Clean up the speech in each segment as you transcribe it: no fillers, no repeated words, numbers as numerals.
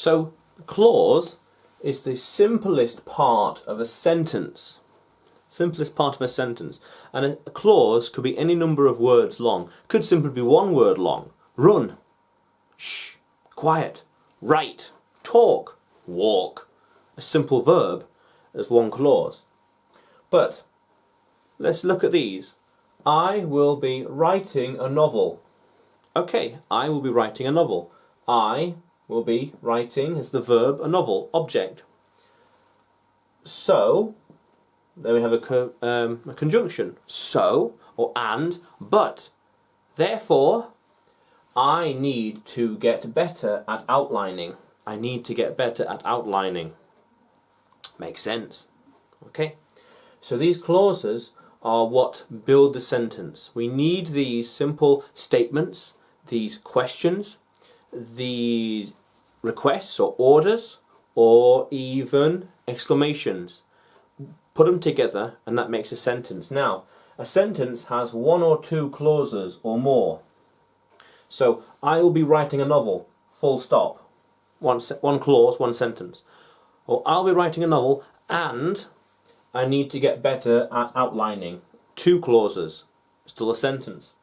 So, clause is the simplest part of a sentence. Simplest part of a sentence. And a clause could be any number of words long. Could simply be one word long. Run. Shh. Quiet. Write. Talk. Walk. A simple verb as one clause. But let's look at these. I will be writing a novel. Okay, I will be writing a novel. I will be writing as the verb, a novel, object. So, then we have a conjunction. So, or and, but. Therefore, I need to get better at outlining. I need to get better at outlining. Makes sense. Okay? So these clauses are what build the sentence. We need these simple statements, these questions, these requests or orders, or even exclamations. Put them together and that makes a sentence. Now, a sentence has one or two clauses or more. So, I will be writing a novel, full stop. One clause, one sentence. Or, I'll be writing a novel and I need to get better at outlining. Two clauses, still a sentence.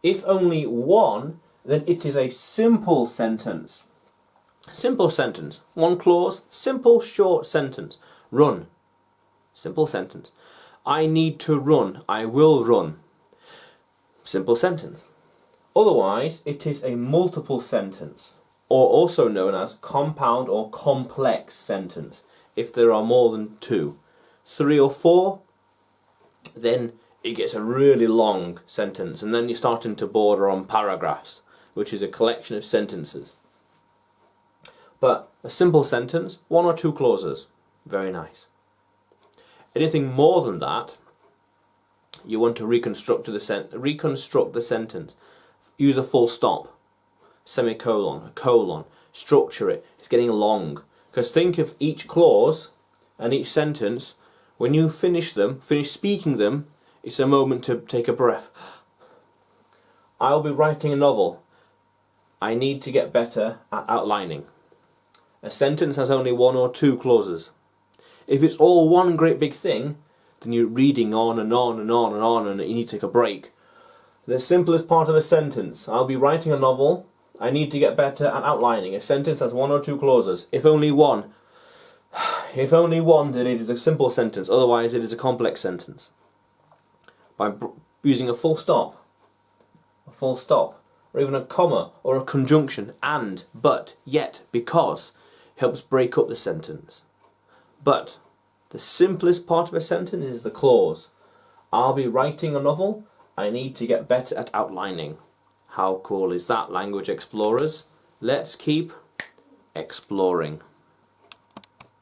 If only one, then it is a simple sentence. Simple sentence. One clause, simple short sentence. Run. Simple sentence. I need to run. I will run. Simple sentence. Otherwise, it is a multiple sentence, or also known as compound or complex sentence, if there are more than two. 3 or 4, then it gets a really long sentence, and then you're starting to border on paragraphs, which is a collection of sentences. But a simple sentence, 1 or 2 clauses, very nice. Anything more than that, you want to reconstruct the sentence. Use a full stop, semicolon, a colon, structure it. It's getting long. Because think of each clause and each sentence, when you finish speaking them, it's a moment to take a breath. I'll be writing a novel. I need to get better at outlining. A sentence has only 1 or 2 clauses. If it's all one great big thing, then you're reading on and on and on and on, and you need to take a break. The simplest part of a sentence. I'll be writing a novel. I need to get better at outlining. A sentence has 1 or 2 clauses. If only one, then it is a simple sentence. Otherwise, it is a complex sentence. By using a full stop, or even a comma, or a conjunction, and, but, yet, because, helps break up the sentence. But the simplest part of a sentence is the clause. I'll be writing a novel. I need to get better at outlining. How cool is that, language explorers? Let's keep exploring.